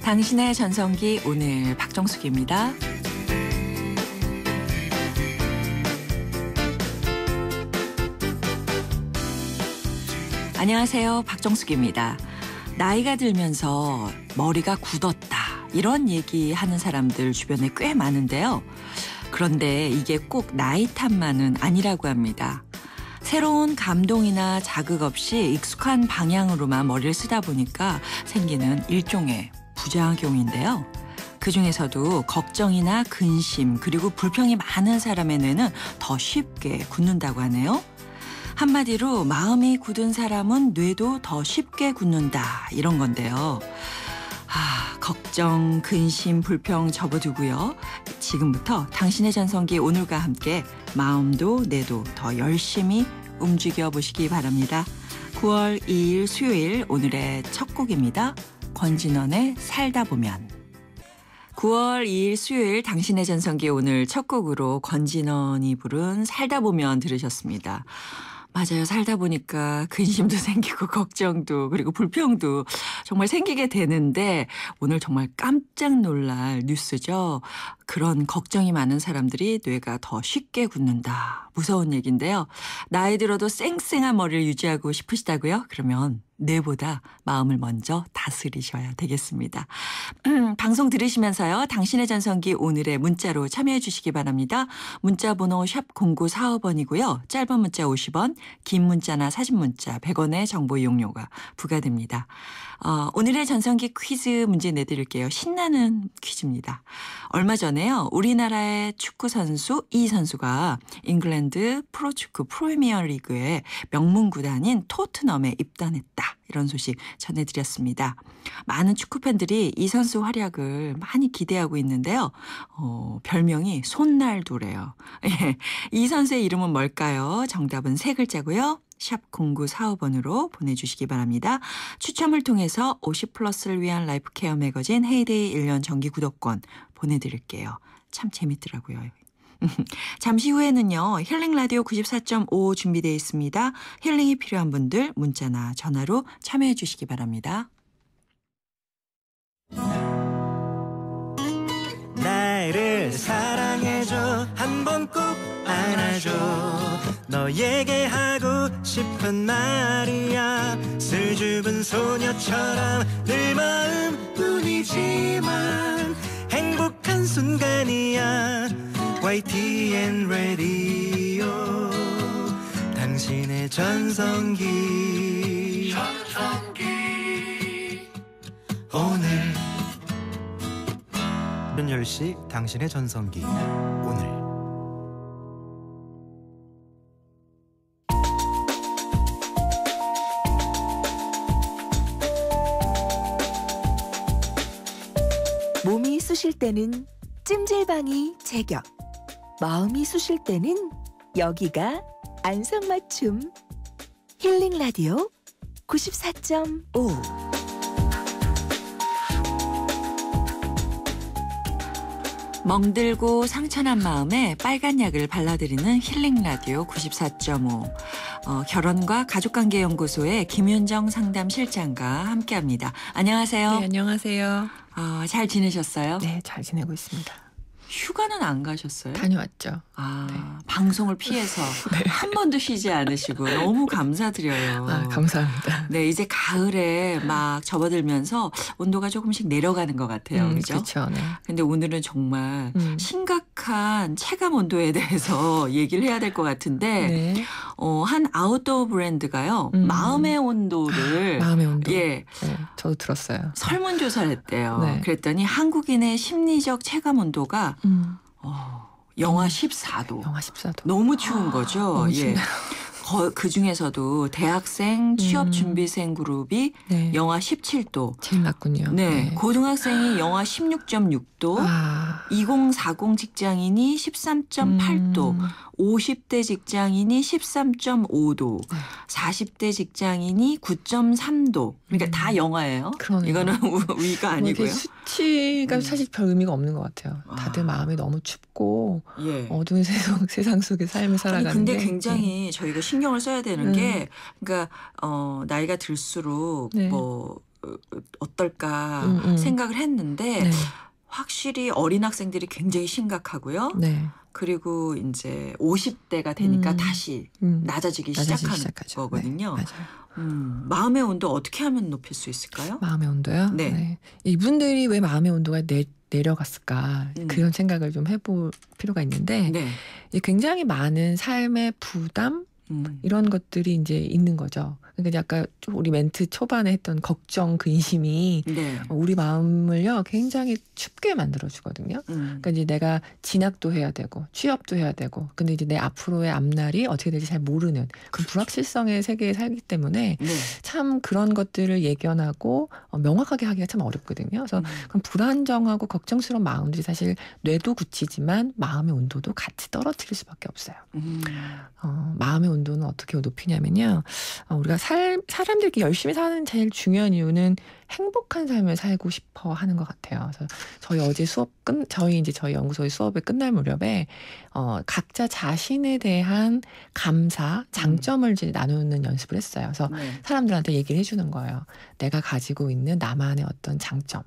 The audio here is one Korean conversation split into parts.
당신의 전성기 오늘 박정숙입니다. 안녕하세요. 박정숙입니다. 나이가 들면서 머리가 굳었다 이런 얘기하는 사람들 주변에 꽤 많은데요. 그런데 이게 꼭 나이 탓만은 아니라고 합니다. 새로운 감동이나 자극 없이 익숙한 방향으로만 머리를 쓰다 보니까 생기는 일종의 부작용인데요. 그중에서도 걱정이나 근심 그리고 불평이 많은 사람의 뇌는 더 쉽게 굳는다고 하네요. 한마디로 마음이 굳은 사람은 뇌도 더 쉽게 굳는다 이런 건데요. 걱정, 근심, 불평 접어두고요. 지금부터 당신의 전성기 오늘과 함께 마음도 뇌도 더 열심히 움직여 보시기 바랍니다. 9월 2일 수요일 오늘의 첫 곡입니다. 권진원의 살다 보면. 9월 2일 수요일 당신의 전성기 오늘 첫 곡으로 권진원이 부른 살다 보면 들으셨습니다. 맞아요. 살다 보니까 근심도 생기고 걱정도 그리고 불평도 정말 생기게 되는데 오늘 정말 깜짝 놀랄 뉴스죠. 그런 걱정이 많은 사람들이 뇌가 더 쉽게 굳는다. 무서운 얘기인데요. 나이 들어도 쌩쌩한 머리를 유지하고 싶으시다고요? 그러면 뇌보다 마음을 먼저 다스리셔야 되겠습니다. 방송 들으시면서요. 당신의 전성기 오늘의 문자로 참여해 주시기 바랍니다. 문자 번호 샵 0945번이고요. 짧은 문자 50원, 긴 문자나 사진 문자 100원의 정보 이용료가 부과됩니다. 오늘의 전성기 퀴즈 문제 내드릴게요. 신나는 퀴즈입니다. 얼마 전에요. 우리나라의 축구 선수 이 선수가 잉글랜드 프로축구 프리미어리그의 명문 구단인 토트넘에 입단했다. 이런 소식 전해드렸습니다. 많은 축구팬들이 이 선수 활약을 많이 기대하고 있는데요. 별명이 손날도래요. 이 선수의 이름은 뭘까요? 정답은 세 글자고요. 샵 0945번으로 보내주시기 바랍니다. 추첨을 통해서 50플러스를 위한 라이프 케어 매거진 헤이데이 1년 정기 구독권 보내드릴게요. 참 재밌더라고요. 잠시 후에는요. 힐링 라디오 94.5 준비되어 있습니다. 힐링이 필요한 분들 문자나 전화로 참여해 주시기 바랍니다. 나를 사랑해줘 한번 꼭 안아줘 너에게 하고 싶은 말이야 수줍은 소녀처럼 늘 마음뿐이지만 행복한 순간이야 YTN 라디오 당신의 전성기 오늘 10시 당신의 전성기 오늘 몸이 쑤실 때는 찜질방이 제격 마음이 쑤실 때는 여기가 안성맞춤 힐링 라디오 94.5 멍들고 상처난 마음에 빨간 약을 발라드리는 힐링 라디오 94.5 결혼과 가족관계연구소의 김윤정 상담실장과 함께합니다. 안녕하세요. 네, 안녕하세요. 잘 지내셨어요? 네, 잘 지내고 있습니다. 휴가는 안 가셨어요? 다녀왔죠. 네. 방송을 피해서 네. 한 번도 쉬지 않으시고 너무 감사드려요. 감사합니다. 네, 이제 가을에 막 접어들면서 온도가 조금씩 내려가는 것 같아요. 그렇죠? 그렇죠. 네. 근데 오늘은 정말 심각한 체감 온도에 대해서 얘기를 해야 될 것 같은데 네. 한 아웃도어 브랜드가요. 마음의 온도를 마음의 온도. 예, 네, 저도 들었어요. 설문조사를 했대요. 네. 그랬더니 한국인의 심리적 체감 온도가 영하 14도. 영하 14도. 너무 추운 거죠. 너무 춥네요. 그 중에서도 대학생, 취업준비생 그룹이 네. 영하 17도. 제일 낮군요. 네. 고등학생이 영하 16.6도. 2040 직장인이 13.8도. 50대 직장인이 13.5도. 40대 직장인이 9.3도. 그러니까 다 영하예요. 그러네요. 이거는 위가 아니고요. 수치가 사실 별 의미가 없는 것 같아요. 다들 마음이 너무 춥고 예. 어두운 세상 속에 삶을 살아가는 근데 게. 굉장히 저희가 신경을 써야 되는 게 그러니까 나이가 들수록 네. 뭐 어떨까 생각을 했는데 네. 확실히 어린 학생들이 굉장히 심각하고요. 네. 그리고 이제 50대가 되니까 다시 낮아지기 시작하는 시작하죠. 거거든요. 네, 맞아요. 마음의 온도 어떻게 하면 높일 수 있을까요? 마음의 온도요? 네. 네. 이분들이 왜 마음의 온도가 내려갔을까 그런 생각을 좀 해볼 필요가 있는데 네. 굉장히 많은 삶의 부담 이런 것들이 이제 있는 거죠. 그러니까 아까 우리 멘트 초반에 했던 걱정, 근심이 네. 우리 마음을요 굉장히 춥게 만들어주거든요. 그러니까 이제 내가 진학도 해야 되고 취업도 해야 되고, 근데 이제 내 앞으로의 앞날이 어떻게 될지 잘 모르는 그 불확실성의 세계에 살기 때문에 네. 참 그런 것들을 예견하고 명확하게 하기가 참 어렵거든요. 그래서 그런 불안정하고 걱정스러운 마음들이 사실 뇌도 굳히지만 마음의 온도도 같이 떨어뜨릴 수밖에 없어요. 마음의 온도는 어떻게 높이냐면요. 우리가 사람들이 이렇게 열심히 사는 제일 중요한 이유는 행복한 삶을 살고 싶어 하는 것 같아요. 그래서 저희 연구소의 수업이 끝날 무렵에 각자 자신에 대한 감사, 장점을 이제 나누는 연습을 했어요. 그래서 네. 사람들한테 얘기를 해주는 거예요. 내가 가지고 있는 나만의 어떤 장점.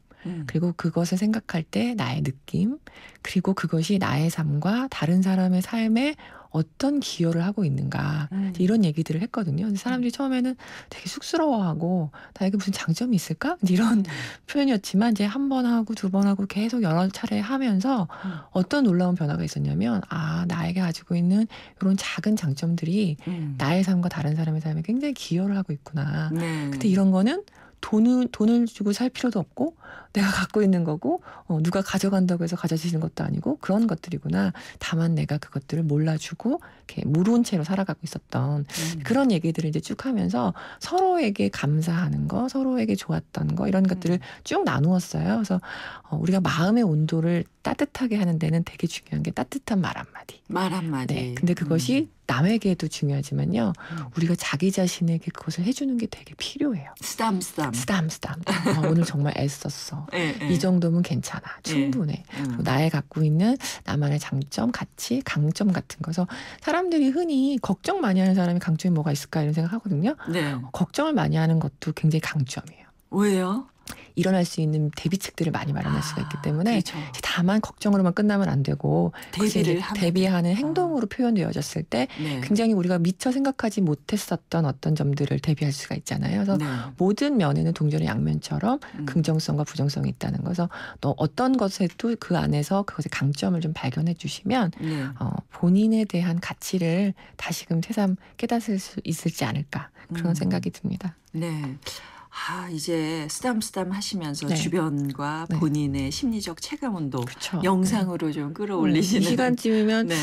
그리고 그것을 생각할 때 나의 느낌, 그리고 그것이 나의 삶과 다른 사람의 삶에 어떤 기여를 하고 있는가, 이런 얘기들을 했거든요. 근데 사람들이 처음에는 되게 쑥스러워하고 나에게 무슨 장점이 있을까? 이런 표현이었지만 이제 한 번 하고 두 번 하고 계속 여러 차례 하면서 어떤 놀라운 변화가 있었냐면, 나에게 가지고 있는 이런 작은 장점들이 나의 삶과 다른 사람의 삶에 굉장히 기여를 하고 있구나. 네. 근데 이런 거는 돈을 주고 살 필요도 없고 내가 갖고 있는 거고 누가 가져간다고 해서 가져지는 것도 아니고 그런 것들이구나. 다만 내가 그것들을 몰라주고 이렇게 모른 채로 살아가고 있었던 그런 얘기들을 이제 쭉 하면서 서로에게 감사하는 거, 서로에게 좋았던 거 이런 것들을 쭉 나누었어요. 그래서 우리가 마음의 온도를 따뜻하게 하는 데는 되게 중요한 게 따뜻한 말 한마디. 말 한마디. 네, 근데 그것이 남에게도 중요하지만요. 우리가 자기 자신에게 그것을 해주는 게 되게 필요해요. 쓰담. 오늘 정말 애썼어. 네, 이 정도면 괜찮아. 충분해. 나의 갖고 있는 나만의 장점, 가치, 강점 같은 거서 사람들이 흔히 걱정 많이 하는 사람이 강점이 뭐가 있을까 이런 생각하거든요. 네. 걱정을 많이 하는 것도 굉장히 강점이에요. 왜요? 일어날 수 있는 대비책들을 많이 마련할 수가 있기 때문에 그렇죠. 다만 걱정으로만 끝나면 안 되고 대비하는 행동으로 표현되어졌을 때 네. 굉장히 우리가 미처 생각하지 못했었던 어떤 점들을 대비할 수가 있잖아요. 그래서 네. 모든 면에는 동전의 양면처럼 긍정성과 부정성이 있다는 거서 또 어떤 것에도 그 안에서 그것의 강점을 좀 발견해 주시면 네. 본인에 대한 가치를 다시금 새삼 깨닫을 수 있을지 않을까 그런 생각이 듭니다. 네. 이제 쓰담 하시면서 네. 주변과 네. 본인의 심리적 체감 온도 그쵸. 영상으로 좀 이 끌어올리시는 시간쯤이면 네.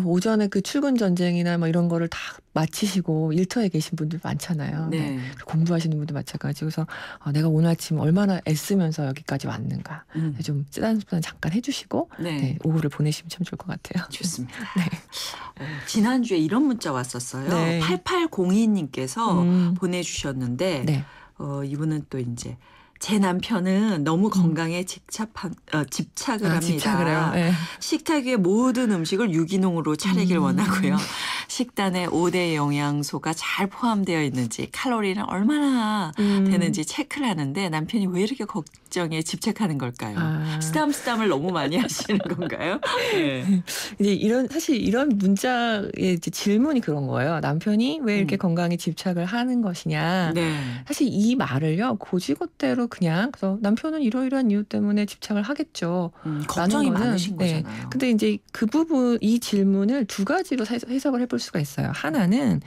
오전에 그 출근 전쟁이나 뭐 이런 거를 다 마치시고 일터에 계신 분들 많잖아요. 네. 네. 공부하시는 분도 마찬가지고 그래서 내가 오늘 아침 얼마나 애쓰면서 여기까지 왔는가 좀 쓰담쓰담 잠깐 해주시고 네. 오후를 보내시면 참 좋을 것 같아요. 좋습니다. 네. 지난주에 이런 문자 왔었어요. 네. 8802님께서 보내주셨는데 네. 이분은 또 이제 제 남편은 너무 건강에 집착을 합니다. 집착을 해요. 네. 식탁 위의 모든 음식을 유기농으로 차리길 원하고요. 식단에 5대 영양소가 잘 포함되어 있는지 칼로리는 얼마나 되는지 체크를 하는데 남편이 왜 이렇게 걱정에 집착하는 걸까요? 쓰담을 너무 많이 하시는 건가요? 네. 이제 사실 이런 문자의 이제 질문이 그런 거예요. 남편이 왜 이렇게 건강에 집착을 하는 것이냐. 네. 사실 이 말을요 고지것대로 그냥 그래서 남편은 이러이러한 이유 때문에 집착을 하겠죠. 걱정이 많으신 거잖아요. 근데 이제 그 부분 이 질문을 두 가지로 해석을 해볼 수가 있어요. 하나는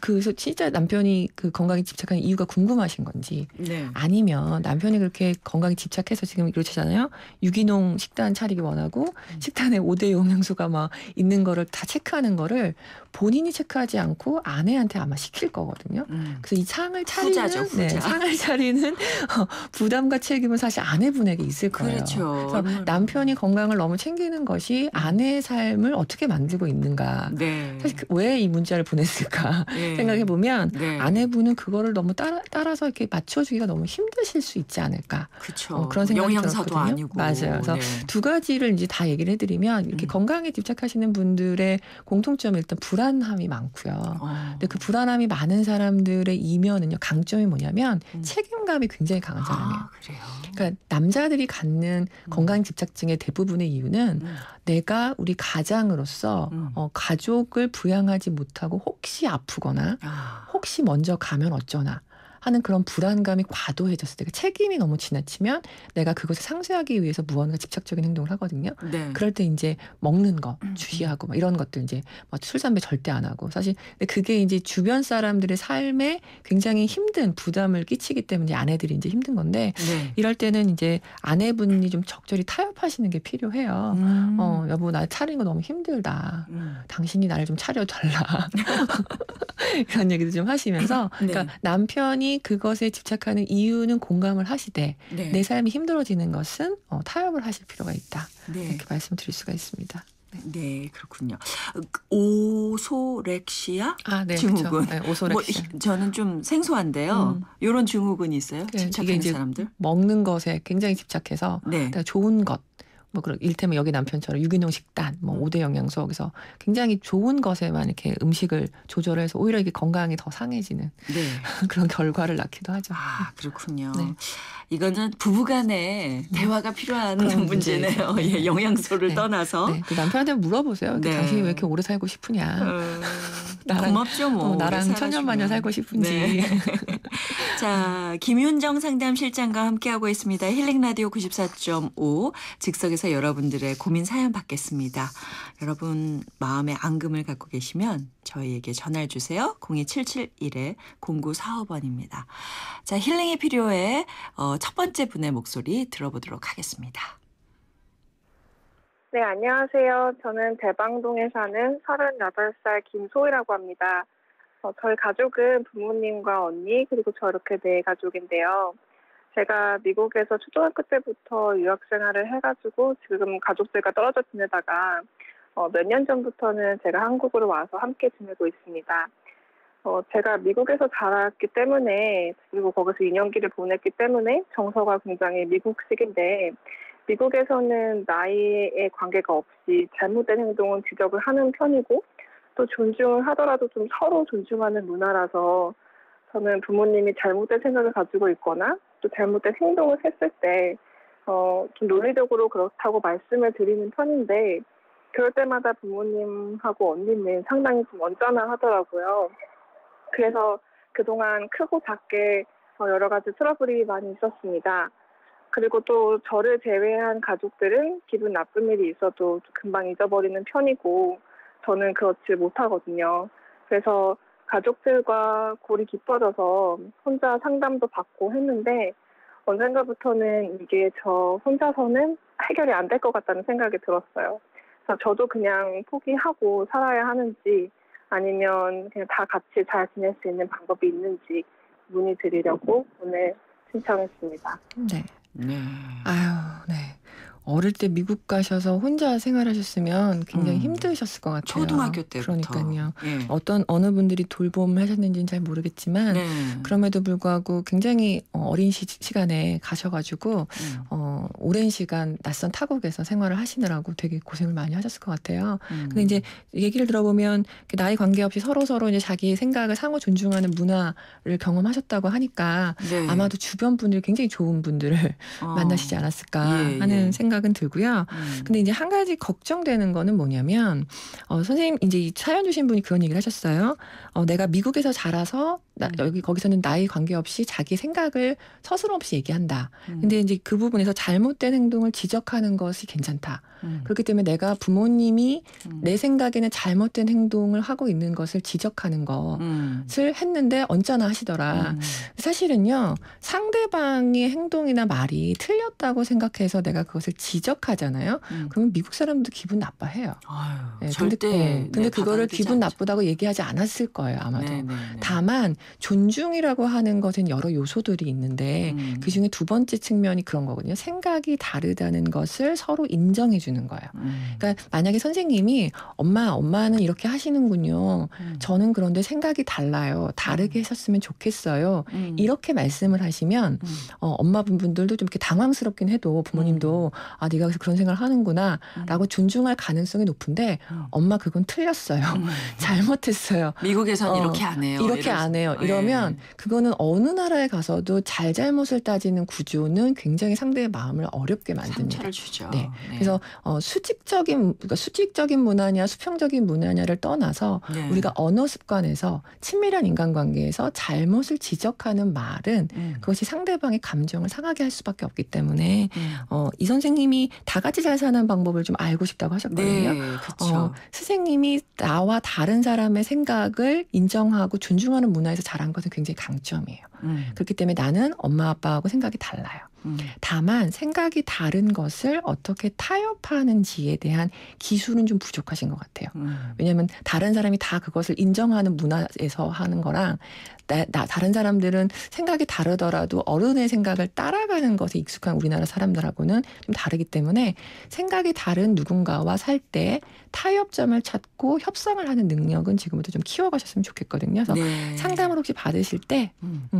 그래서 진짜 남편이 그 건강에 집착하는 이유가 궁금하신 건지, 네. 아니면 남편이 그렇게 건강에 집착해서 지금 이러시잖아요. 유기농 식단 차리기 원하고 식단에 5대 영양소가 막 있는 거를 다 체크하는 거를 본인이 체크하지 않고 아내한테 아마 시킬 거거든요. 그래서 이 상을 차리는 상을 차리는 부담과 책임은 사실 아내분에게 있을 거예요. 그렇죠. 그래서 남편이 건강을 너무 챙기는 것이 아내의 삶을 어떻게 만들고 있는가. 네. 사실 왜 이 문자를 보냈을까 예. 생각해 보면 네. 아내분은 그거를 너무 따라서 이렇게 맞춰주기가 너무 힘드실 수 있지 않을까. 그쵸. 그런 생각이 영양사도 들었거든요. 아니고. 맞아요. 그래서 네. 두 가지를 이제 다 얘기를 해드리면 이렇게 건강에 집착하시는 분들의 공통점이 일단 불안함이 많고요. 근데 그 불안함이 많은 사람들의 이면은요, 강점이 뭐냐면 책임감이 굉장히 강한 사람이에요. 아, 그래요. 그러니까 남자들이 갖는 건강 집착증의 대부분의 이유는 내가 우리 가장으로서 가족을 부양하지 못하고 혹시 아프거나 혹시 먼저 가면 어쩌나 하는 그런 불안감이 과도해졌을 때, 책임이 너무 지나치면 내가 그것을 상쇄하기 위해서 무언가 집착적인 행동을 하거든요. 네. 그럴 때 이제 먹는 거 주시하고 막 이런 것들 이제 술 담배 절대 안 하고, 사실 그게 이제 주변 사람들의 삶에 굉장히 힘든 부담을 끼치기 때문에 아내들이 이제 힘든 건데, 네. 이럴 때는 이제 아내분이 좀 적절히 타협하시는 게 필요해요. 여보, 나 차리는 거 너무 힘들다. 당신이 나를 좀 차려달라. 이런 얘기도 좀 하시면서, 네. 그러니까 남편이 그것에 집착하는 이유는 공감을 하시되 네. 내 삶이 힘들어지는 것은 타협을 하실 필요가 있다. 네. 이렇게 말씀드릴 수가 있습니다. 네, 그렇군요. 오소렉시아 네, 증후군. 그렇죠. 네, 오소렉시아. 저는 좀 생소한데요. 이런 증후군이 있어요? 이게 집착하는 이제 사람들? 먹는 것에 굉장히 집착해서 네. 좋은 것, 뭐 그런 일테면 여기 남편처럼 유기농 식단, 뭐 5대 영양소, 그래서 굉장히 좋은 것에만 이렇게 음식을 조절해서 오히려 이게 건강이 더 상해지는 네. 그런 결과를 낳기도 하죠. 아, 그렇군요. 네. 이거는 부부간의 대화가 필요한 그런 문제네요. 문제죠. 예, 영양소를 네. 떠나서. 네, 그 남편한테 물어보세요. 네. 당신이 왜 이렇게 오래 살고 싶으냐. 나랑, 고맙죠, 뭐. 나랑 천년만년 살고 싶은지. 네. 자, 김윤정 상담실장과 함께하고 있습니다. 힐링라디오 94.5 즉석에서 여러분들의 고민 사연 받겠습니다. 여러분 마음에 앙금을 갖고 계시면 저희에게 전화를 주세요. 02771-0945번입니다. 자, 힐링이 필요해 첫 번째 분의 목소리 들어보도록 하겠습니다. 네, 안녕하세요. 저는 대방동에 사는 38살 김소희라고 합니다. 저희 가족은 부모님과 언니 그리고 저 이렇게 네 가족인데요. 제가 미국에서 초등학교 때부터 유학 생활을 해가지고 지금 가족들과 떨어져 지내다가 몇 년 전부터는 제가 한국으로 와서 함께 지내고 있습니다. 제가 미국에서 자랐기 때문에 그리고 거기서 2년기를 보냈기 때문에 정서가 굉장히 미국식인데, 미국에서는 나이에 관계가 없이 잘못된 행동은 지적을 하는 편이고 또 존중을 하더라도 좀 서로 존중하는 문화라서 저는 부모님이 잘못된 생각을 가지고 있거나 또 잘못된 행동을 했을 때 좀 논리적으로 그렇다고 말씀을 드리는 편인데, 그럴 때마다 부모님하고 언니는 상당히 좀 언짢아하더라고요. 그래서 그동안 크고 작게 여러 가지 트러블이 많이 있었습니다. 그리고 또 저를 제외한 가족들은 기분 나쁜 일이 있어도 금방 잊어버리는 편이고 저는 그렇지 못하거든요. 그래서 가족들과 골이 깊어져서 혼자 상담도 받고 했는데 언젠가부터는 이게 저 혼자서는 해결이 안 될 것 같다는 생각이 들었어요. 그래서 저도 그냥 포기하고 살아야 하는지 아니면 그냥 다 같이 잘 지낼 수 있는 방법이 있는지 문의드리려고 오늘 신청했습니다. 네. 네. 아유, 네. 어릴 때 미국 가셔서 혼자 생활하셨으면 굉장히 힘드셨을 것 같아요. 초등학교 때부터. 그러니까요. 예. 어느 분들이 돌봄을 하셨는지는 잘 모르겠지만 네. 그럼에도 불구하고 굉장히 어린 시간에 가셔가지고 오랜 시간 낯선 타국에서 생활을 하시느라고 되게 고생을 많이 하셨을 것 같아요. 근데 이제 얘기를 들어보면 나이 관계없이 서로 이제 자기 생각을 상호 존중하는 문화를 경험하셨다고 하니까 네. 아마도 주변 분들이 굉장히 좋은 분들을 만나시지 않았을까 예, 하는 예. 생각은 들고요. 근데 이제 한 가지 걱정되는 거는 뭐냐면 선생님 이제 이 사연 주신 분이 그런 얘기를 하셨어요. 내가 미국에서 자라서 거기서는 나이 관계없이 자기 생각을 서스럼 없이 얘기한다. 근데 이제 그 부분에서 잘못된 행동을 지적하는 것이 괜찮다. 그렇기 때문에 내가 부모님이 내 생각에는 잘못된 행동을 하고 있는 것을 지적하는 것을 했는데 언짢아 하시더라. 사실은요, 상대방의 행동이나 말이 틀렸다고 생각해서 내가 그것을 지적하잖아요. 그러면 미국 사람도 기분 나빠해요. 아유, 네, 절대. 근데 그거를 기분 나쁘다고 얘기하지 않았을 거예요, 아마도. 네. 다만 존중이라고 하는 것은 여러 요소들이 있는데 그중에 두 번째 측면이 그런 거거든요. 생각이 다르다는 것을 서로 인정해 주는 거예요. 그러니까 만약에 선생님이 엄마는 이렇게 하시는군요. 저는 그런데 생각이 달라요. 다르게 하셨으면 좋겠어요. 이렇게 말씀을 하시면 엄마분들도 좀 이렇게 당황스럽긴 해도 부모님도 아 네가 그런 생각을 하는구나 라고 존중할 가능성이 높은데 엄마 그건 틀렸어요. 잘못했어요. 미국에선 이렇게 안 해요. 이렇게 안 해요. 이러면 그거는 어느 나라에 가서도 잘잘못을 따지는 구조는 굉장히 상대의 마음을 어렵게 만듭니다. 상처를 주죠. 네. 그래서 수직적인 문화냐 수평적인 문화냐를 떠나서 우리가 언어 습관에서 친밀한 인간관계에서 잘못을 지적하는 말은 그것이 상대방의 감정을 상하게 할 수밖에 없기 때문에 이 선생님이 다 같이 잘 사는 방법을 좀 알고 싶다고 하셨거든요. 네, 그렇죠. 선생님이 나와 다른 사람의 생각을 인정하고 존중하는 문화에서 자란 것은 굉장히 강점이에요. 그렇기 때문에 나는 엄마 아빠하고 생각이 달라요. 다만 생각이 다른 것을 어떻게 타협하는지에 대한 기술은 좀 부족하신 것 같아요. 왜냐하면 다른 사람이 다 그것을 인정하는 문화에서 하는 거랑 다른 사람들은 생각이 다르더라도 어른의 생각을 따라가는 것에 익숙한 우리나라 사람들하고는 좀 다르기 때문에 생각이 다른 누군가와 살 때 타협점을 찾고 협상을 하는 능력은 지금부터 좀 키워가셨으면 좋겠거든요. 그래서 상담을 혹시 받으실 때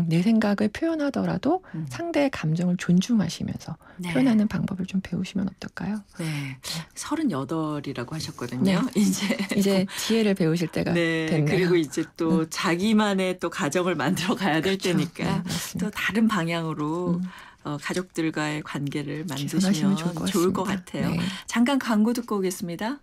내 생각을 표현하더라도 상대의 감정을 존중하시면서 표현하는 방법을 좀 배우시면 어떨까요? 네. 38이라고 하셨거든요. 이제 지혜를 배우실 때가 됐네요. 그리고 이제 또 자기만의 또 가정을 만들어 가야 될 때니까 또 다른 방향으로 가족들과의 관계를 만드시면 좋을 것 같아요. 네. 잠깐 광고 듣고 오겠습니다.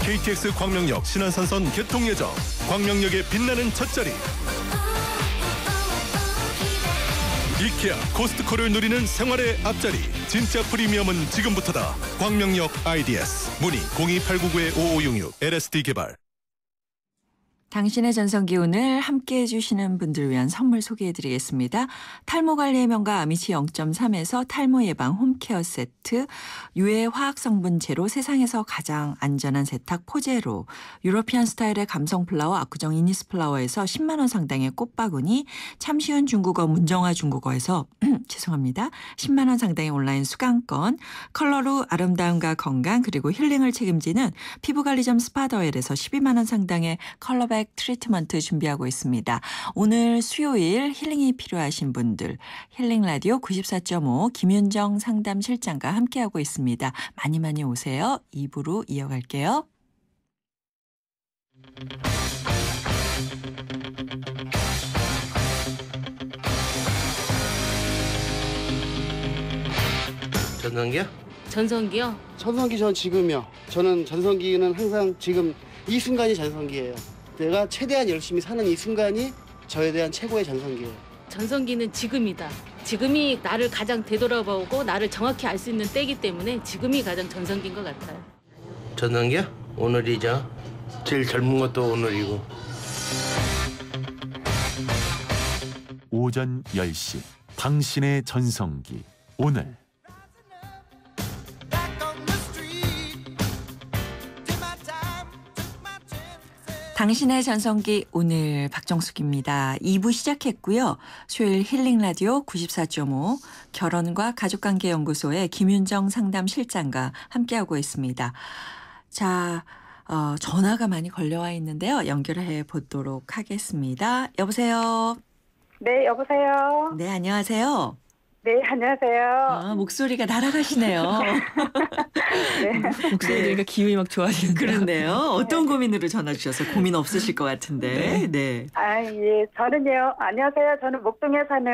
KTX 광명역 신안산선 개통 예정. 광명역의 빛나는 첫자리. 이케아 코스트코를 누리는 생활의 앞자리. 진짜 프리미엄은 지금부터다. 광명역 IDS. 문의 02899-5566 LSD 개발. 당신의 전성기 오늘 함께해 주시는 분들을 위한 선물 소개해드리겠습니다. 탈모관리의 명가 아미치 0.3에서 탈모 예방 홈케어 세트, 유해 화학성분 제로 세상에서 가장 안전한 세탁 포제로, 유러피안 스타일의 감성 플라워 압구정 이니스 플라워에서 10만 원 상당의 꽃바구니, 참 쉬운 중국어 문정아 중국어에서 죄송합니다. 10만 원 상당의 온라인 수강권, 컬러로 아름다움과 건강 그리고 힐링을 책임지는 피부관리점 스파더웰에서 12만 원 상당의 컬러백 트리트먼트 준비하고 있습니다. 오늘 수요일 힐링이 필요하신 분들 힐링 라디오 94.5 김윤정 상담실장과 함께하고 있습니다. 많이 많이 오세요. 2부로 이어갈게요. 전성기요? 전성기요? 전성기 전 지금이요. 저는 전성기는 항상 지금 이 순간이 전성기예요. 내가 최대한 열심히 사는 이 순간이 저에 대한 최고의 전성기예요. 전성기는 지금이다. 지금이 나를 가장 되돌아보고 나를 정확히 알 수 있는 때이기 때문에 지금이 가장 전성기인 것 같아요. 전성기요? 오늘이죠. 제일 젊은 것도 오늘이고. 오전 10시 당신의 전성기 오늘. 당신의 전성기 오늘 박정숙입니다. 2부 시작했고요. 수요일 힐링 라디오 94.5 결혼과 가족관계연구소의 김윤정 상담실장과 함께하고 있습니다. 자, 전화가 많이 걸려와 있는데요. 연결해 보도록 하겠습니다. 여보세요. 네, 여보세요. 네, 안녕하세요. 네, 안녕하세요. 목소리가 날아가시네요. 네. 목소리 들으니까 기분이 막 좋아지는데요. 그렇네요. 어떤 고민으로 전화 주셔서 고민 없으실 것 같은데. 네. 예, 저는요. 안녕하세요. 저는 목동에 사는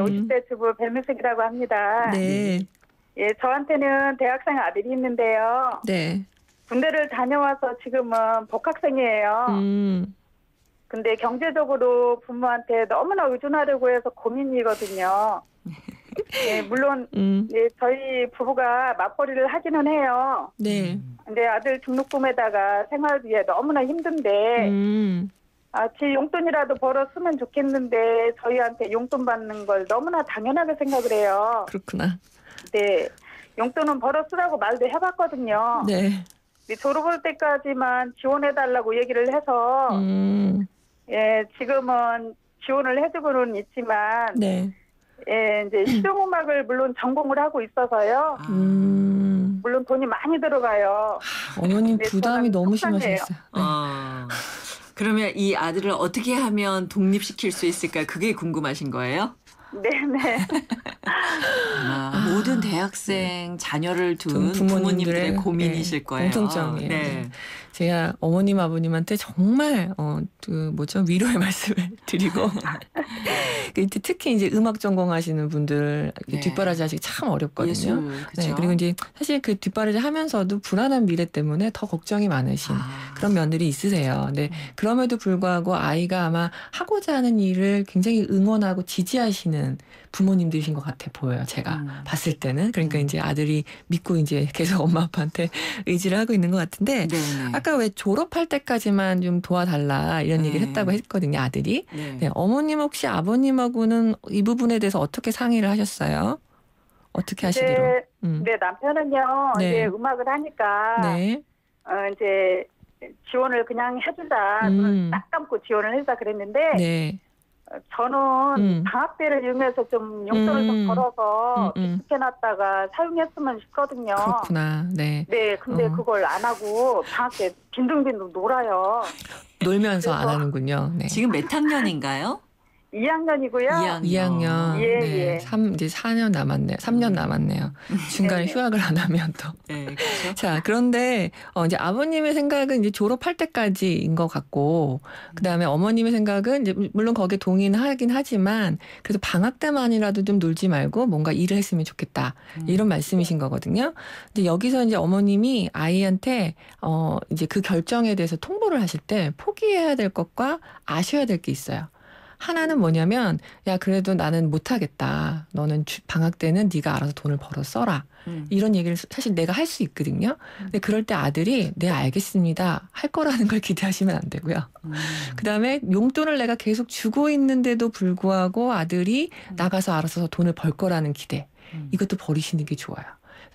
50대 주부 배미숙이라고 합니다. 네. 예, 저한테는 대학생 아들이 있는데요. 네. 군대를 다녀와서 지금은 복학생이에요. 근데 경제적으로 부모한테 너무나 의존하려고 해서 고민이거든요. 예, 물론 예, 저희 부부가 맞벌이를 하기는 해요. 네. 근데 아들 등록금에다가 생활비에 너무나 힘든데 제 용돈이라도 벌어 쓰면 좋겠는데 저희한테 용돈 받는 걸 너무나 당연하게 생각을 해요. 그렇구나. 네, 용돈은 벌어 쓰라고 말도 해봤거든요. 네. 졸업할 때까지만 지원해달라고 얘기를 해서 예, 지금은 지원을 해주고는 있지만 네. 예, 이제 실용음악을 물론 전공을 하고 있어서요. 물론 돈이 많이 들어가요. 어머님 네, 부담이 저는 너무 속상해요. 심하시겠어요. 네. 그러면 이 아들을 어떻게 하면 독립시킬 수 있을까? 그게 궁금하신 거예요? 네네. 모든 대학생 자녀를 둔 부모님들의 부모님들의 고민이실 네, 거예요. 공통점이에요. 네. 제가 어머님 아버님한테 정말 위로의 말씀을 드리고 특히 이제 음악 전공하시는 분들 네. 뒷바라지 하시기 참 어렵거든요. 예술, 그쵸? 네, 그리고 이제 사실 그 뒷바라지 하면서도 불안한 미래 때문에 더 걱정이 많으신 그런 면들이 있으세요. 근데 그럼에도 불구하고 아이가 아마 하고자 하는 일을 굉장히 응원하고 지지하시는 부모님들이신 것 같아 보여요. 제가 봤을 때는. 그러니까 이제 아들이 믿고 이제 계속 엄마 아빠한테 의지를 하고 있는 것 같은데 네네. 아까 왜 졸업할 때까지만 좀 도와달라 이런 얘기를 했다고 했거든요. 아들이. 네. 네, 어머님 혹시 아버님하고는 이 부분에 대해서 어떻게 상의를 하셨어요? 어떻게 하시기로? 네, 남편은요. 네. 이제 음악을 하니까 네. 이제 지원을 그냥 해주자. 눈을 딱 감고 지원을 해주자 그랬는데 네. 저는 방학 때를 이용해서 좀 용돈을 좀 벌어서 기축해놨다가 사용했으면 싶거든요. 그렇구나. 네. 네, 근데 그걸 안 하고 방학 때 빈둥빈둥 놀아요. 놀면서 안 하는군요. 네. 지금 몇 학년인가요? 2학년이고요. 2학년. 예, 네. 예. 이제 4년 남았네요. 3년 남았네요. 중간에 네. 휴학을 안 하면 또. 네, 그렇죠. 자, 그런데 이제 아버님의 생각은 이제 졸업할 때까지인 것 같고, 그 다음에 어머님의 생각은 이제 물론 거기에 동의하긴 하지만, 그래도 방학 때만이라도 좀 놀지 말고 뭔가 일을 했으면 좋겠다. 이런 말씀이신 거거든요. 근데 여기서 이제 어머님이 아이한테 이제 그 결정에 대해서 통보를 하실 때 포기해야 될 것과 아셔야 될 게 있어요. 하나는 뭐냐면 야 그래도 나는 못하겠다. 너는 방학 때는 네가 알아서 돈을 벌어 써라. 이런 얘기를 사실 내가 할 수 있거든요. 근데 그럴 때 아들이 네 알겠습니다. 할 거라는 걸 기대하시면 안 되고요. 그다음에 용돈을 내가 계속 주고 있는데도 불구하고 아들이 나가서 알아서 돈을 벌 거라는 기대. 이것도 버리시는 게 좋아요.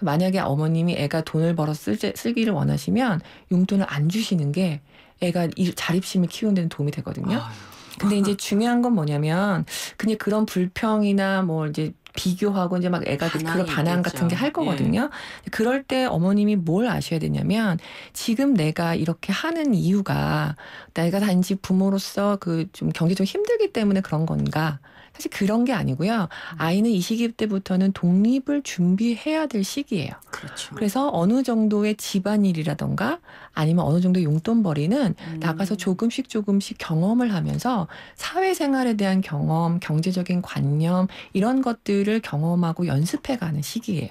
만약에 어머님이 애가 돈을 벌어 쓰기를 원하시면 용돈을 안 주시는 게 애가 자립심을 키우는 데는 도움이 되거든요. 근데 이제 중요한 건 뭐냐면 그냥 그런 불평이나 뭐 이제 비교하고 이제 막 애가 그런 반항 같은 게 할 거거든요. 예. 그럴 때 어머님이 뭘 아셔야 되냐면 지금 내가 이렇게 하는 이유가 내가 단지 부모로서 그 좀 경제적으로 힘들기 때문에 그런 건가? 사실 그런 게 아니고요. 아이는 이 시기 때부터는 독립을 준비해야 될 시기예요. 그렇죠. 그래서 어느 정도의 집안일이라던가 아니면 어느 정도의 용돈벌이는 나가서 조금씩 경험을 하면서 사회생활에 대한 경험, 경제적인 관념 이런 것들을 경험하고 연습해가는 시기예요.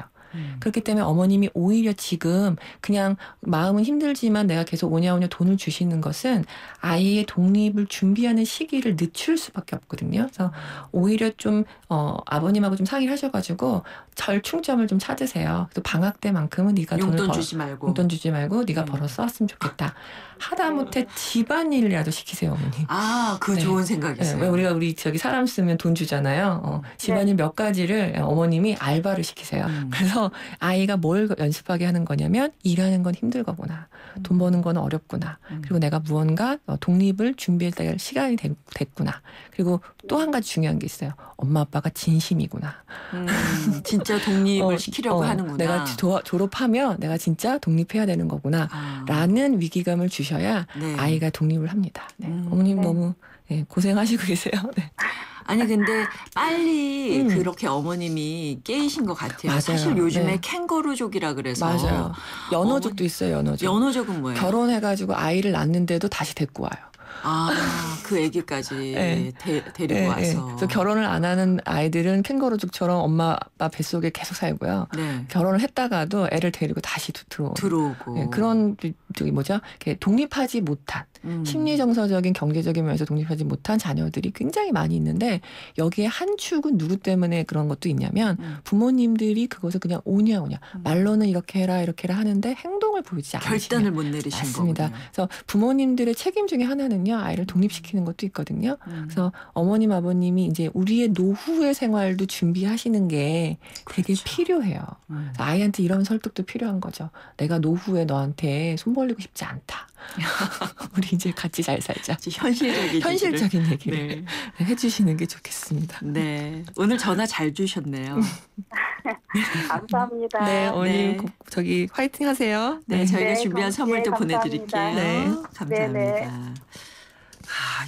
그렇기 때문에 어머님이 오히려 지금 그냥 마음은 힘들지만 내가 계속 오냐오냐 돈을 주시는 것은 아이의 독립을 준비하는 시기를 늦출 수밖에 없거든요. 그래서 오히려 좀 아버님하고 좀 상의를 하셔가지고 절충점을 좀 찾으세요. 그래서 방학 때만큼은 네가 용돈 주지 말고 네가 벌어 써왔으면 좋겠다. 하다못해 집안일이라도 시키세요, 어머님. 그 좋은 생각이세요. 네, 우리 저기 사람 쓰면 돈 주잖아요. 집안일 몇 가지를 어머님이 알바를 시키세요. 그래서 아이가 뭘 연습하게 하는 거냐면 일하는 건 힘들 거구나. 돈 버는 건 어렵구나. 그리고 내가 무언가 독립을 준비할 때 시간이 됐구나. 그리고 또 한 가지 중요한 게 있어요. 엄마 아빠가 진심이구나. 진짜 독립을 시키려고 하는구나. 내가 졸업하면 내가 진짜 독립해야 되는 거구나. 라는 위기감을 주셔야 네. 아이가 독립을 합니다. 네. 어머님 너무 고생하시고 계세요. 네. 아니 근데 빨리 그렇게 어머님이 깨이신 것 같아요. 맞아요. 사실 요즘에 네. 캥거루족이라 그래서 맞아요. 연어족도 있어요. 연어족. 연어족은 뭐예요? 결혼해가지고 아이를 낳는데도 다시 데리고 와요. 그 아기까지 네. 데리고 와서. 그래서 결혼을 안 하는 아이들은 캥거루족처럼 엄마 아빠 뱃속에 계속 살고요. 네. 결혼을 했다가도 애를 데리고 다시 들어오고. 네, 그런 이렇게 독립하지 못한 심리정서적인 경제적인 면에서 독립하지 못한 자녀들이 굉장히 많이 있는데 여기에 한 축은 누구 때문에 그런 것도 있냐면 부모님들이 그것을 그냥 오냐 말로는 이렇게 해라 하는데 행동을 보이지 않으시면 결단을 못 내리신 맞습니다. 거군요. 그래서 부모님들의 책임 중에 하나는 하면요 아이를 독립시키는 것도 있거든요. 그래서 어머님 아버님이 이제 우리의 노후의 생활도 준비하시는 게 되게 그렇죠. 필요해요. 그래서 아이한테 이런 설득도 필요한 거죠. 내가 노후에 너한테 손 벌리고 싶지 않다. 우리 이제 같이 잘 살자. 현실적인 얘기를 네. 해주시는 게 좋겠습니다. 네. 오늘 전화 잘 주셨네요. 감사합니다. 네, 어머님 네. 저기 화이팅 하세요. 네, 저희가 네, 준비한 선물도 감사합니다. 보내드릴게요. 네. 감사합니다. 네네.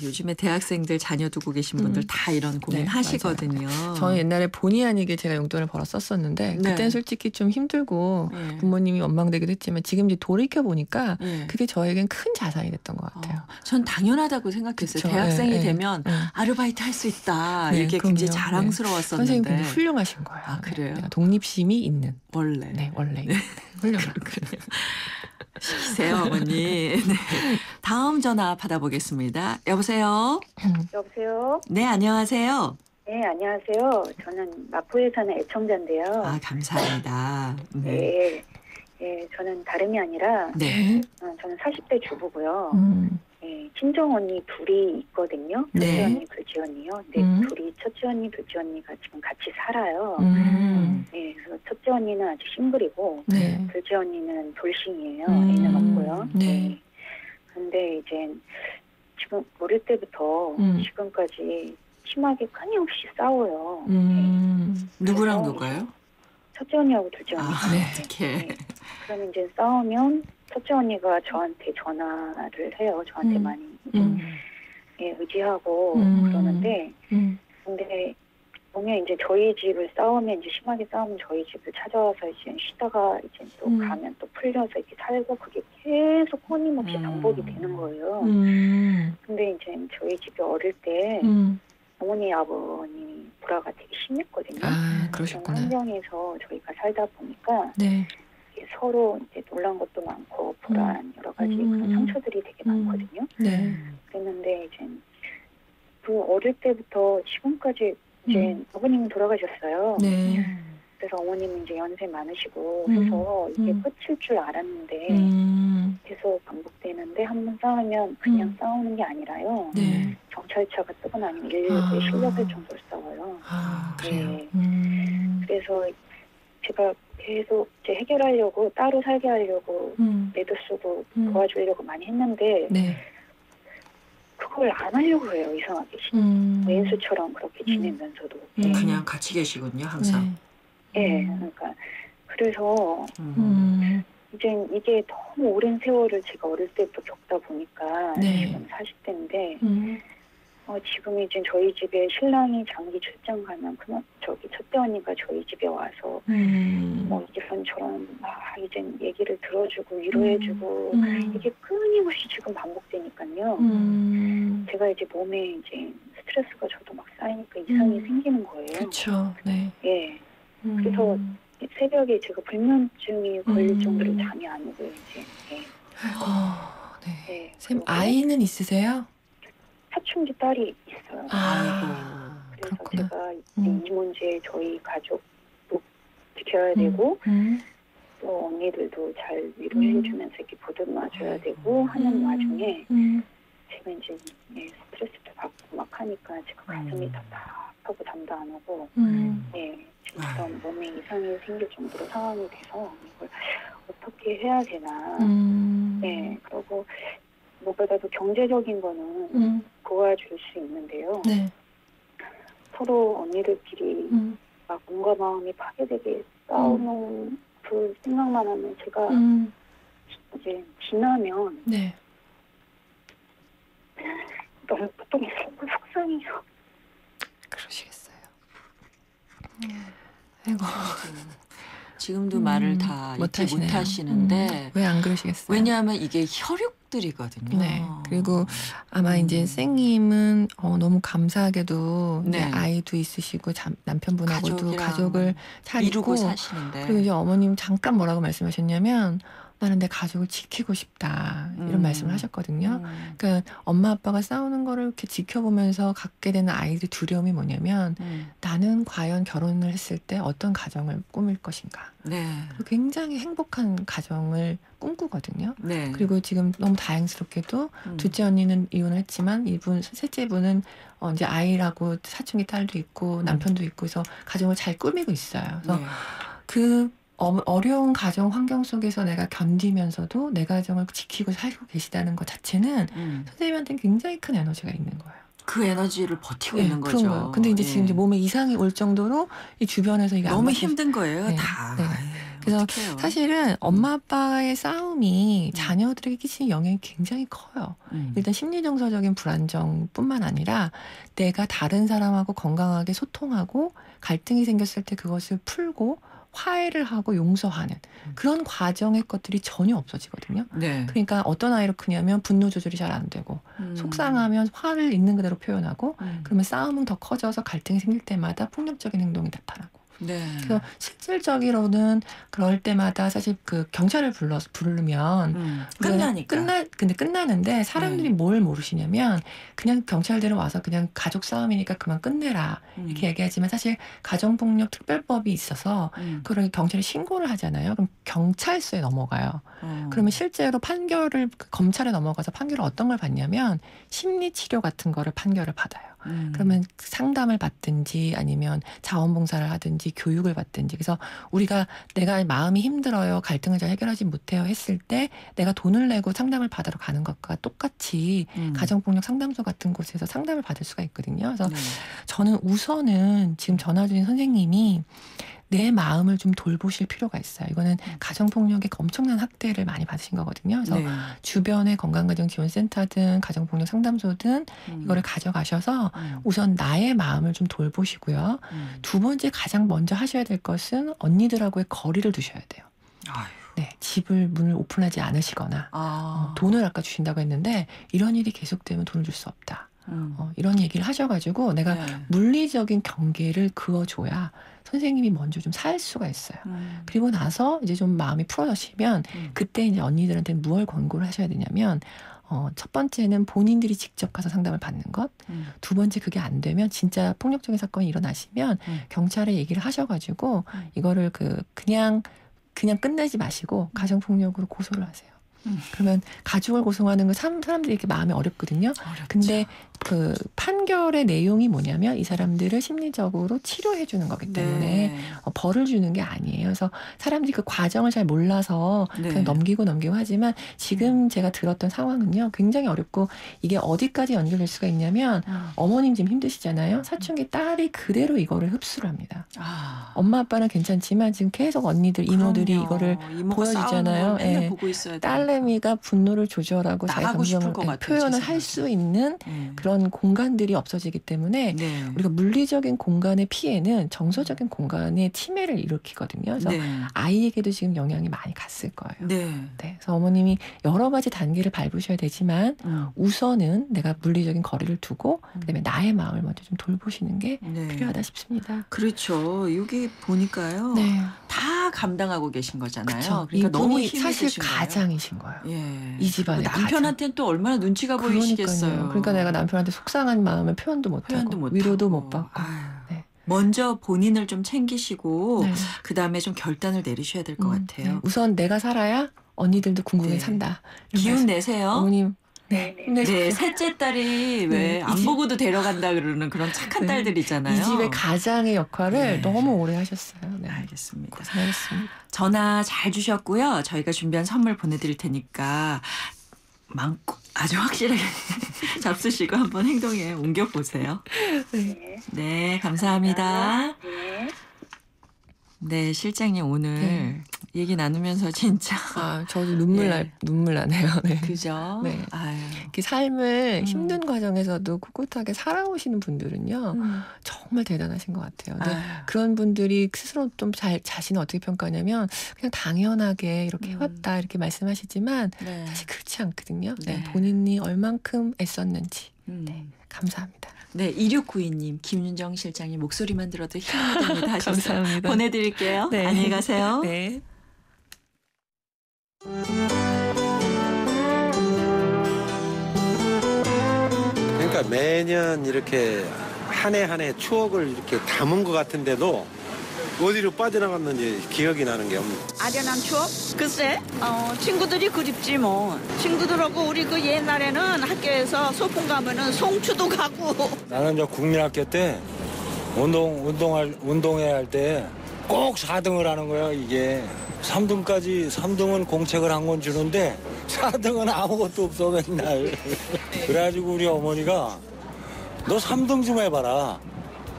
요즘에 대학생들 자녀 두고 계신 분들 다 이런 고민 네, 하시거든요. 저는 옛날에 본의 아니게 제가 용돈을 벌어 썼었는데 네. 그때는 솔직히 좀 힘들고 네. 부모님이 원망되기도 했지만 지금 이제 돌이켜 보니까 네. 그게 저에겐 큰 자산이 됐던 것 같아요. 전 당연하다고 생각했어요. 그쵸. 대학생이 네, 되면 네. 아르바이트 할 수 있다. 네, 이게 그럼요. 굉장히 네. 자랑스러웠었는데. 선생님 근데 훌륭하신 거예요. 아, 그래요? 네, 독립심이 있는. 원래. 네, 원래. 훌륭해요. 시키세요, 어머니. 네. 다음 전화 받아보겠습니다. 여보세요? 여보세요? 네, 안녕하세요. 네, 안녕하세요. 저는 마포에 사는 애청자인데요. 아, 감사합니다. 네. 네, 저는 다름이 아니라 네. 저는 40대 주부고요. 음. 네, 친정 언니 둘이 있거든요. 네. 첫째 언니, 둘째 언니요. 근데 둘이 첫째 언니, 둘째 언니가 지금 같이 살아요. 네, 그래서 첫째 언니는 아직 싱글이고 네. 둘째 언니는 돌싱이에요. 애는 없고요. 네. 근데 이제 지금 어릴 때부터 지금까지 심하게 끊임없이 싸워요. 누구랑 누가요? 첫째 언니하고 둘째 언니. 아, 네. 어떡해. 네. 그럼 이제 싸우면 첫째 언니가 저한테 전화를 해요. 저한테 많이 좀 예, 의지하고 그러는데 근데 보면 이제 저희 집을 싸우면 이제 심하게 싸우면 저희 집을 찾아와서 이제 쉬다가 이제 또 가면 또 풀려서 이렇게 살고 그게 계속 끊임없이 반복이 되는 거예요. 근데 이제 저희 집이 어릴 때 어머니 아버님이 불화가 되게 심했거든요. 아, 그러셨구나. 그런 환경에서 저희가 살다 보니까 네. 서로 이제 놀란 것도 많고 불안 여러 가지 그런 상처들이 되게 많거든요. 네. 그랬는데 이제 그 어릴 때부터 지금까지 이제 아버님은 돌아가셨어요. 네. 그래서 어머님은 이제 연세 많으시고 해서 이게 끝일 줄 알았는데 계속 반복되는데 한 번 싸우면 그냥 싸우는 게 아니라요. 네. 경찰차가 뜨거나 아니면 119에 실려갈 정도로 싸워요. 아, 그래요. 네. 그래서 제가 계속 이제 해결하려고 따로 살게 하려고 매도 쓰고 도와주려고 많이 했는데 네. 그걸 안 하려고 해요. 이상하게 왼수처럼 그렇게 지내면서도 그냥 같이 계시군요, 항상. 예, 그러니까 그래서 이제 이게 너무 오랜 세월을 제가 어릴 때부터 겪다 보니까 네. 지금 40대인데 지금 이제 저희 집에 신랑이 장기 출장 가면 그냥 저기 첫째 언니가 저희 집에 와서 뭐 이런저런 이제 얘기를 들어주고 위로해주고 이게 끊임없이 지금 반복되니까요. 제가 이제 몸에 이제 스트레스가 저도 막 쌓이니까 이상이 생기는 거예요. 그렇죠. 네. 예. 그래서 새벽에 제가 불면증이 걸릴 정도로 잠이 안 오고요. 이제. 예. 네. 네. 선생님 아이는 있으세요? 사춘기 딸이 있어요. 아, 그래서 그렇구나. 제가 이 문제 저희 가족도 지켜야 되고 또 언니들도 잘 위로해주면서 이렇게 보듬어줘야 되고 하는 와중에 제가 이제 스트레스도 받고 막 하니까 제가 가슴이 답답하고 잠도 안 오고 지금 그런 몸에 이상이 생길 정도로 상황이 돼서 이걸 어떻게 해야 되나 그리고 무엇보다도 경제적인 거는 도와줄 수 있는데요. 네. 서로 언니들끼리 막 몸과 마음이 파괴되게 싸우는 그 생각만 하면 제가 이제 지나면 네. 너무 고통이 속상해요. 그러시겠어요. 아이고. 지금도 말을 다 못 하시는데 왜 안 그러시겠어요? 왜냐하면 이게 혈육들이거든요. 네. 그리고 아마 이제 쌩님은 너무 감사하게도 네. 아이도 있으시고 남편분하고도 가족을 잘 이루고 있고 사시는데 그리고 이제 어머님 잠깐 뭐라고 말씀하셨냐면 나는 내 가족을 지키고 싶다 이런 말씀을 하셨거든요. 그러니까 엄마 아빠가 싸우는 거를 이렇게 지켜보면서 갖게 되는 아이들의 두려움이 뭐냐면 나는 과연 결혼을 했을 때 어떤 가정을 꾸밀 것인가. 네. 굉장히 행복한 가정을 꿈꾸거든요. 네. 그리고 지금 너무 다행스럽게도 둘째 언니는 이혼을 했지만 셋째 분은 이제 아이라고 사춘기 딸도 있고 남편도 있고 해서 가정을 잘 꾸미고 있어요. 그래서 네. 그 어려운 가정 환경 속에서 내가 견디면서도 내 가정을 지키고 살고 계시다는 것 자체는 선생님한테는 굉장히 큰 에너지가 있는 거예요. 그 에너지를 버티고 네, 있는 거죠. 그런 거예요. 근데 이제 지금 이제 몸에 이상이 올 정도로 이 주변에서 이게 너무 힘든 거예요. 네, 다. 네. 그래서 어떡해요. 사실은 엄마 아빠의 싸움이 자녀들에게 끼치는 영향이 굉장히 커요. 일단 심리정서적인 불안정뿐만 아니라 내가 다른 사람하고 건강하게 소통하고 갈등이 생겼을 때 그것을 풀고 화해를 하고 용서하는 그런 과정의 것들이 전혀 없어지거든요. 네. 그러니까 어떤 아이로 크냐면 분노 조절이 잘 안 되고 속상하면 화를 있는 그대로 표현하고 그러면 싸움은 더 커져서 갈등이 생길 때마다 폭력적인 행동이 나타나고 네. 그래서 실질적으로는 그럴 때마다 사실 그 경찰을 부르면 끝나니까. 근데 끝나는데 사람들이 뭘 모르시냐면 그냥 경찰들은 와서 그냥 가족 싸움이니까 그만 끝내라 이렇게 얘기하지만 사실 가정폭력 특별법이 있어서 그걸 경찰에 신고를 하잖아요. 그럼 경찰서에 넘어가요. 그러면 실제로 판결을 검찰에 넘어가서 판결을 어떤 걸 받냐면 심리치료 같은 거를 판결을 받아요. 그러면 상담을 받든지 아니면 자원봉사를 하든지 교육을 받든지 그래서 우리가 내가 마음이 힘들어요. 갈등을 잘 해결하지 못해요 했을 때 내가 돈을 내고 상담을 받으러 가는 것과 똑같이 가정폭력 상담소 같은 곳에서 상담을 받을 수가 있거든요. 그래서 저는 우선은 지금 전화 주신 선생님이 내 마음을 좀 돌보실 필요가 있어요. 이거는 가정폭력의 엄청난 학대를 많이 받으신 거거든요. 그래서 주변의 건강가정지원센터든 가정폭력 상담소든 이거를 가져가셔서 우선 나의 마음을 좀 돌보시고요. 두 번째 가장 먼저 하셔야 될 것은 언니들하고의 거리를 두셔야 돼요. 네, 집을 문을 오픈하지 않으시거나 돈을 아까 주신다고 했는데 이런 일이 계속되면 돈을 줄 수 없다. 이런 얘기를 하셔가지고 내가 물리적인 경계를 그어줘야 선생님이 먼저 좀 살 수가 있어요. 그리고 나서 이제 좀 마음이 풀어지시면 그때 이제 언니들한테 무엇 권고를 하셔야 되냐면 첫 번째는 본인들이 직접 가서 상담을 받는 것. 두 번째 그게 안 되면 진짜 폭력적인 사건이 일어나시면 경찰에 얘기를 하셔가지고 이거를 그냥 끝내지 마시고 가정폭력으로 고소를 하세요. 그러면 가족을 고소하는 건 사람들이 이렇게 마음이 어렵거든요. 근데 그 판결의 내용이 뭐냐면 이 사람들을 심리적으로 치료해 주는 거기 때문에 벌을 주는 게 아니에요. 그래서 사람들이 그 과정을 잘 몰라서 그냥 넘기고 하지만 지금 제가 들었던 상황은요. 굉장히 어렵고 이게 어디까지 연결될 수가 있냐면 어머님 지금 힘드시잖아요. 사춘기 딸이 그대로 이거를 흡수를 합니다. 엄마 아빠는 괜찮지만 지금 계속 언니들 이모들이 이거를 보여주잖아요. 맨날 보고 있어야 딸내미가 분노를 조절하고 자기 감정을 표현을 할 수 있는 그런 공간들이 없어지기 때문에 우리가 물리적인 공간의 피해는 정서적인 공간의 침해를 일으키거든요. 그래서 아이에게도 지금 영향이 많이 갔을 거예요. 그래서 어머님이 여러 가지 단계를 밟으셔야 되지만 우선은 내가 물리적인 거리를 두고 그다음에 나의 마음을 먼저 좀 돌보시는 게 필요하다 싶습니다. 그렇죠. 여기 보니까요. 다 감당하고 계신 거잖아요. 그쵸. 그러니까 너무 힘이 사실 드신 가장이신 거예요. 이 집안의 남편한테는 또 얼마나 눈치가 보이시겠어요. 그러니까 내가 남편한테 속상한 마음을 표현도 못하고 위로도 못 받고. 먼저 본인을 좀 챙기시고 그다음에 좀 결단을 내리셔야 될 것 같아요. 우선 내가 살아야 언니들도 궁극에 산다. 기운 내세요. 어머님. 셋째 딸이 왜 안 보고도 데려간다 그러는 그런 착한 딸들이잖아요. 이 집의 가장의 역할을 너무 오래 하셨어요. 알겠습니다. 고생하셨습니다. 전화 잘 주셨고요. 저희가 준비한 선물 보내드릴 테니까 많고 아주 확실하게 잡수시고 한번 행동에 옮겨보세요. 네, 감사합니다. 네, 실장님 오늘 얘기 나누면서 진짜 저도 눈물 나네요. 그죠? 이렇게 삶을 힘든 과정에서도 꿋꿋하게 살아오시는 분들은요 정말 대단하신 것 같아요. 근데 그런 분들이 스스로 좀 자신을 어떻게 평가하냐면 그냥 당연하게 이렇게 해왔다 이렇게 말씀하시지만 사실 그렇지 않거든요. 본인이 얼만큼 애썼는지 감사합니다. 네, 2692님, 김윤정 실장님 목소리만 들어도 힘이 됩니다 하셨어요. 감사합니다. 보내드릴게요. 안녕히 가세요. 네. 매년 이렇게 한 해 한 해 추억을 이렇게 담은 것 같은데도 어디로 빠져나갔는지 기억이 나는 게 없네. 아련한 추억? 글쎄, 친구들이 그립지 뭐. 친구들하고 우리 그 옛날에는 학교에서 소풍 가면은 송추도 가고. 나는 저 국민학교 때 운동회 할 때 꼭 4등을 하는 거야, 이게. 3등은 공책을 한 권 주는데 4등은 아무것도 없어, 맨날. 그래가지고 우리 어머니가 너 3등 좀 해봐라.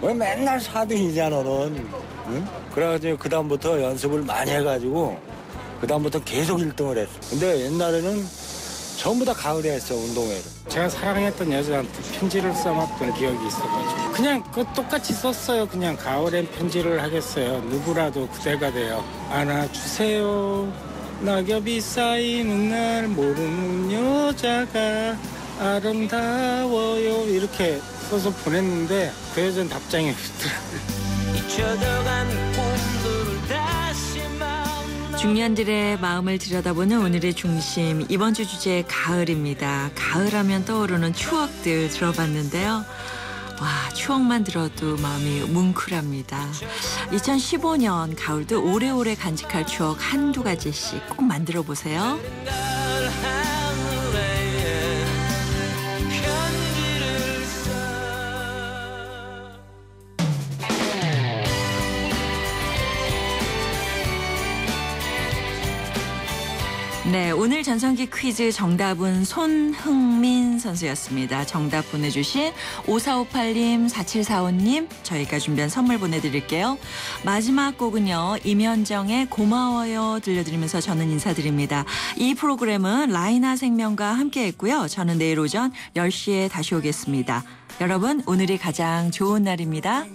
왜 맨날 4등이냐, 너는. 응? 그래가지고 그다음부터 연습을 많이 해가지고 그다음부터 계속 1등을 했어. 근데 옛날에는 전부 다 가을에 했어, 운동회를. 제가 사랑했던 여자한테 편지를 써놨던 기억이 있어가지고 그냥 그거 똑같이 썼어요. 그냥 가을엔 편지를 하겠어요. 누구라도 그대가 되어 안아주세요. 낙엽이 쌓이는 날 모르는 여자가 아름다워요. 이렇게 써서 보냈는데 그 여자는 답장이 없더라고요. 중년들의 마음을 들여다보는 오늘의 중심, 이번 주 주제 가을입니다. 가을하면 떠오르는 추억들 들어봤는데요. 와, 추억만 들어도 마음이 뭉클합니다. 2015년 가을도 오래오래 간직할 추억 한두 가지씩 꼭 만들어 보세요. 네, 오늘 전성기 퀴즈 정답은 손흥민 선수였습니다. 정답 보내주신 5458님, 4745님 저희가 준비한 선물 보내드릴게요. 마지막 곡은요, 임현정의 고마워요 들려드리면서 저는 인사드립니다. 이 프로그램은 라이나 생명과 함께했고요. 저는 내일 오전 10시에 다시 오겠습니다. 여러분, 오늘이 가장 좋은 날입니다.